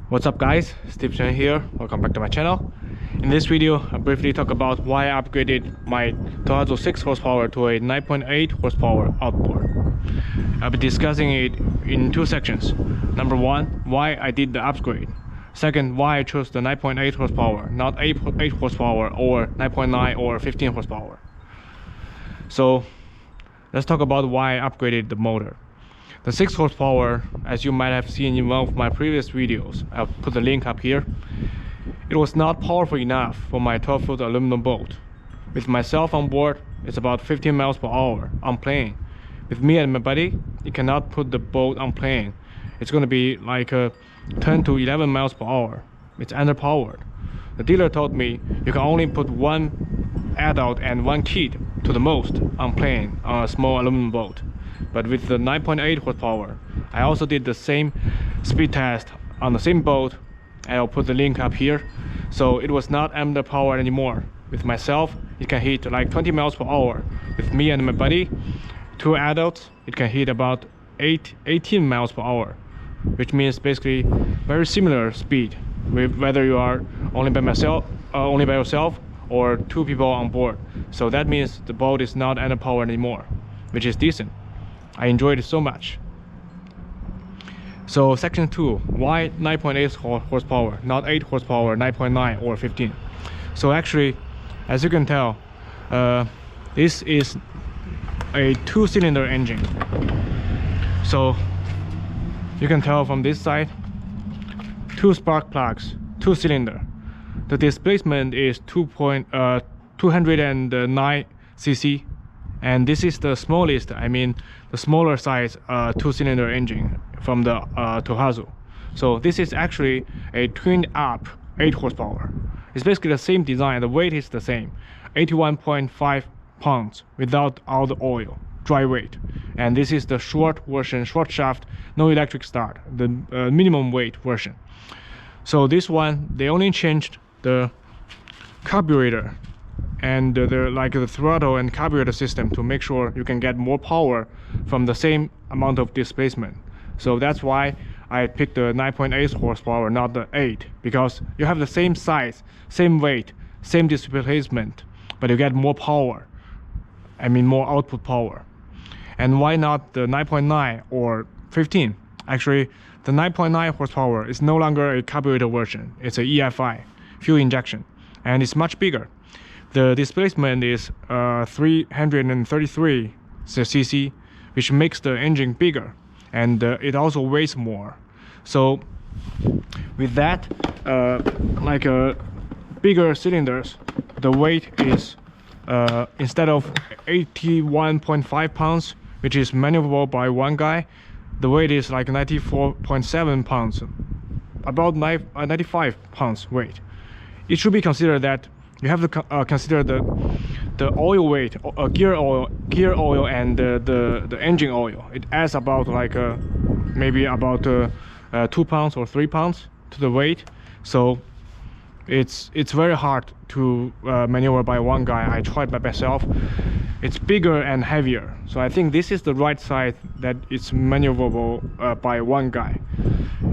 What's up guys, Steve Chen here, welcome back to my channel. In this video, I'll briefly talk about why I upgraded my Tohatsu 6 horsepower to a 9.8 horsepower outboard. I'll be discussing it in two sections. Number one, why I did the upgrade. Second, why I chose the 9.8 horsepower, not 8 horsepower or 9.9 or 15 horsepower. So let's talk about why I upgraded the motor. The 6 horsepower, as you might have seen in one of my previous videos, I'll put the link up here. It was not powerful enough for my 12-foot aluminum boat. With myself on board, it's about 15 miles per hour on plane. With me and my buddy, you cannot put the boat on plane. It's going to be like 10 to 11 miles per hour. It's underpowered. The dealer told me you can only put one adult and one kid to the most on plane on a small aluminum boat. But with the 9.8 horsepower, I also did the same speed test on the same boat. I'll put the link up here. So it was not underpowered anymore. With myself, it can hit like 20 miles per hour. With me and my buddy, two adults, it can hit about 18 miles per hour, which means basically very similar speed, whether you are only by yourself or two people on board. So that means the boat is not underpowered anymore, which is decent. I enjoyed it so much. So section 2, why 9.8 horsepower, not 8 horsepower, 9.9 or 15? So actually, as you can tell, this is a 2-cylinder engine. So you can tell from this side, 2 spark plugs, 2-cylinder. The displacement is 209 cc. And this is the smallest, the smaller size 2-cylinder engine from the Tohatsu. So this is actually a tuned up 8 horsepower. It's basically the same design, the weight is the same, 81.5 pounds without all the oil, dry weight. And this is the short version, short shaft, no electric start, the minimum weight version. So this one, they only changed the carburetor and the throttle and carburetor system to make sure you can get more power from the same amount of displacement. So that's why I picked the 9.8 horsepower, not the 8, because you have the same size, same weight, same displacement, but you get more power, more output power. And why not the 9.9 or 15? Actually, the 9.9 horsepower is no longer a carburetor version. It's a EFI, fuel injection, and it's much bigger. The displacement is 333 cc, which makes the engine bigger, and it also weighs more. So with that, bigger cylinders, the weight is instead of 81.5 pounds, which is maneuverable by one guy, the weight is like 94.7 pounds, about 95 pounds weight. It should be considered that you have to consider the oil weight, gear oil, and the engine oil. It adds about maybe about 2 pounds or 3 pounds to the weight. So it's very hard to maneuver by one guy. I tried by myself. It's bigger and heavier. So I think this is the right size that it's maneuverable by one guy.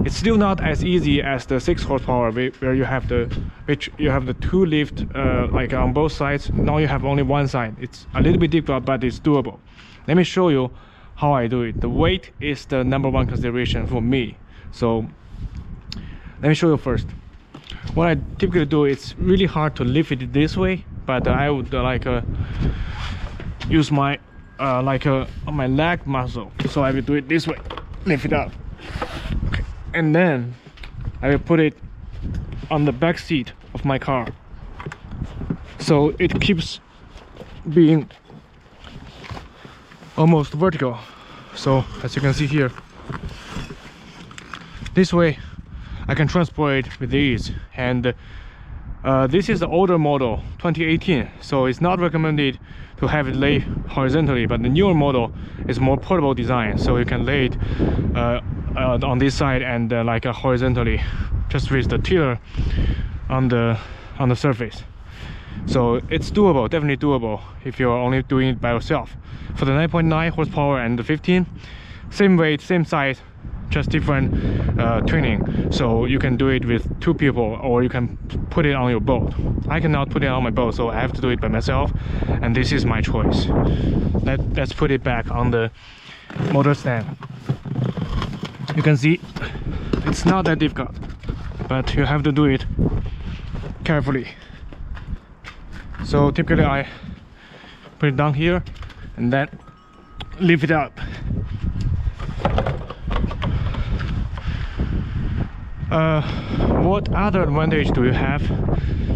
It's still not as easy as the 6 horsepower, where you have the two lift on both sides. Now you have only one side. It's a little bit difficult, but it's doable. Let me show you how I do it. The weight is the #1 consideration for me. So let me show you first. What I typically do, it's really hard to lift it this way, but I would use my my leg muscle. So I will do it this way, lift it up. Okay. And then I will put it on the back seat of my car, so it keeps being almost vertical. So as you can see here, this way I can transport it with ease. And this is the older model, 2018, so it's not recommended to have it laid horizontally, but the newer model is more portable design, so you can lay it on this side and horizontally, just with the tiller on the surface. So it's doable, definitely doable if you're only doing it by yourself. For the 9.9 horsepower and the 15, same weight, same size, just different tuning. So you can do it with 2 people, or you can put it on your boat. I cannot put it on my boat, so I have to do it by myself, and this is my choice. Let's put it back on the motor stand. You can see it's not that difficult, but you have to do it carefully. So typically I put it down here and then lift it up. What other advantage do you have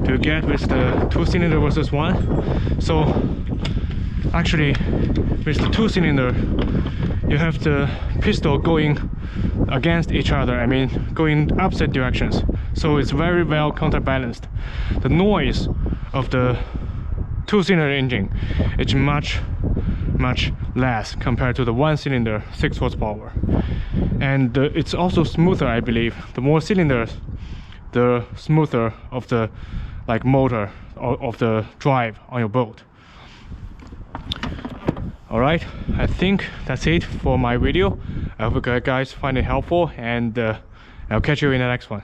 to get with the 2-cylinder versus 1? So actually with the 2-cylinder you have the piston going against each other, I mean going opposite directions, so it's very well counterbalanced. The noise of the 2-cylinder engine is much less compared to the 1-cylinder 6 horsepower, and it's also smoother, I believe. The more cylinders, the smoother of the motor or of the drive on your boat. Alright, I think that's it for my video. I hope you guys find it helpful, and I'll catch you in the next one.